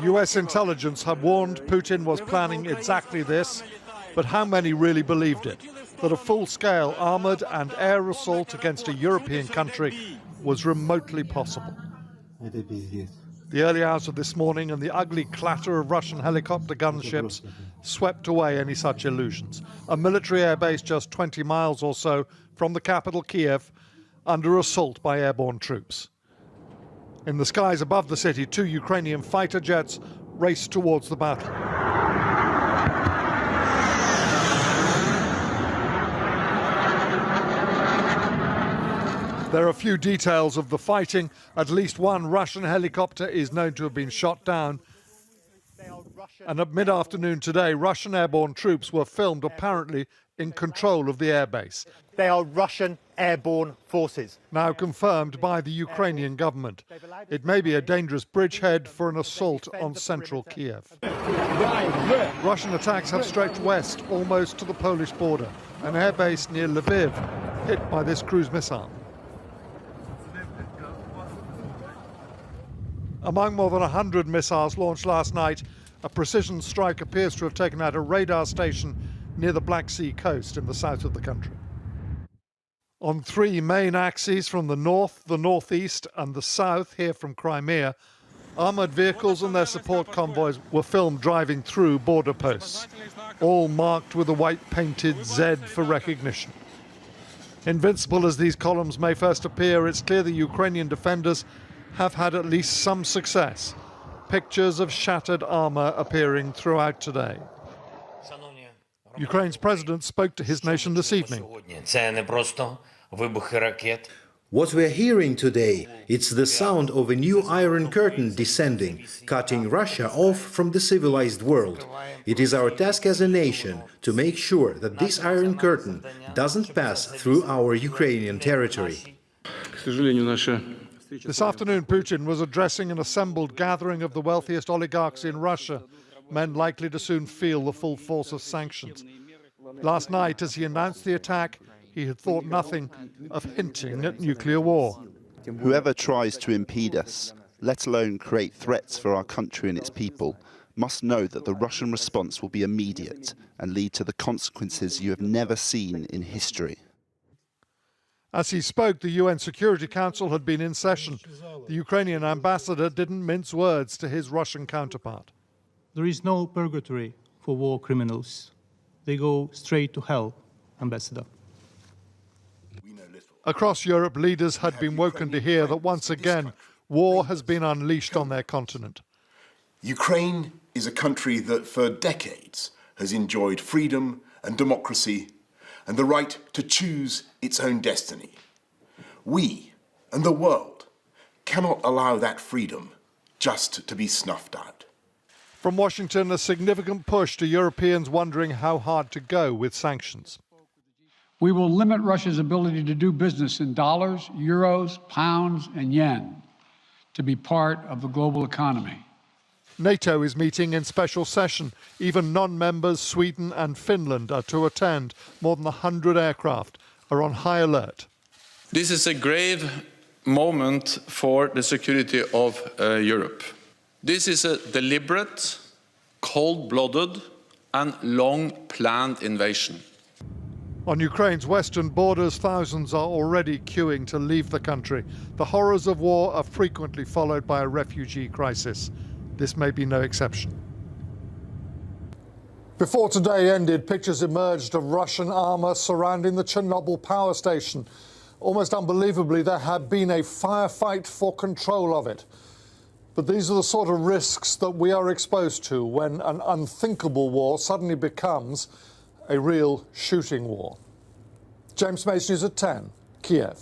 US intelligence had warned Putin was planning exactly this, but how many really believed it? That a full-scale armoured and air assault against a European country was remotely possible. The early hours of this morning and the ugly clatter of Russian helicopter gunships swept away any such illusions. A military airbase just 20 miles or so from the capital, Kiev, under assault by airborne troops. In the skies above the city, 2 Ukrainian fighter jets raced towards the battle. There are few details of the fighting. At least one Russian helicopter is known to have been shot down. And at mid-afternoon today, Russian airborne troops were filmed apparently in control of the airbase. They are Russian airborne forces. Now confirmed by the Ukrainian government. It may be a dangerous bridgehead for an assault on central Kiev. Russian attacks have stretched west almost to the Polish border. An airbase near Lviv hit by this cruise missile. Among more than 100 missiles launched last night, a precision strike appears to have taken out a radar station near the Black Sea coast in the south of the country. On 3 main axes from the north, the northeast and the south, here from Crimea, armoured vehicles and their support convoys were filmed driving through border posts, all marked with a white painted Z for recognition. Invincible as these columns may first appear, it's clear the Ukrainian defenders have had at least some success. Pictures of shattered armour appearing throughout today. Ukraine's president spoke to his nation this evening. What we're hearing today, it's the sound of a new Iron Curtain descending, cutting Russia off from the civilized world. It is our task as a nation to make sure that this Iron Curtain doesn't pass through our Ukrainian territory. This afternoon, Putin was addressing an assembled gathering of the wealthiest oligarchs in Russia, men likely to soon feel the full force of sanctions. Last night, as he announced the attack, he had thought nothing of hinting at nuclear war. Whoever tries to impede us, let alone create threats for our country and its people, must know that the Russian response will be immediate and lead to the consequences you have never seen in history. As he spoke, the UN Security Council had been in session. The Ukrainian ambassador didn't mince words to his Russian counterpart. There is no purgatory for war criminals. They go straight to hell, Ambassador. Across Europe, leaders had been woken to hear that once again, war has been unleashed on their continent. Ukraine is a country that for decades has enjoyed freedom and democracy and the right to choose its own destiny. We and the world cannot allow that freedom just to be snuffed out. From Washington, a significant push to Europeans wondering how hard to go with sanctions. We will limit Russia's ability to do business in dollars, euros, pounds, and yen to be part of the global economy. NATO is meeting in special session. Even non-members, Sweden and Finland, are to attend. More than 100 aircraft are on high alert. This is a grave moment for the security of Europe. This is a deliberate, cold-blooded and long-planned invasion. On Ukraine's western borders, thousands are already queuing to leave the country. The horrors of war are frequently followed by a refugee crisis. This may be no exception. Before today ended, pictures emerged of Russian armour surrounding the Chernobyl power station. Almost unbelievably, there had been a firefight for control of it. But these are the sort of risks that we are exposed to when an unthinkable war suddenly becomes a real shooting war. James Mason, News at 10, Kiev.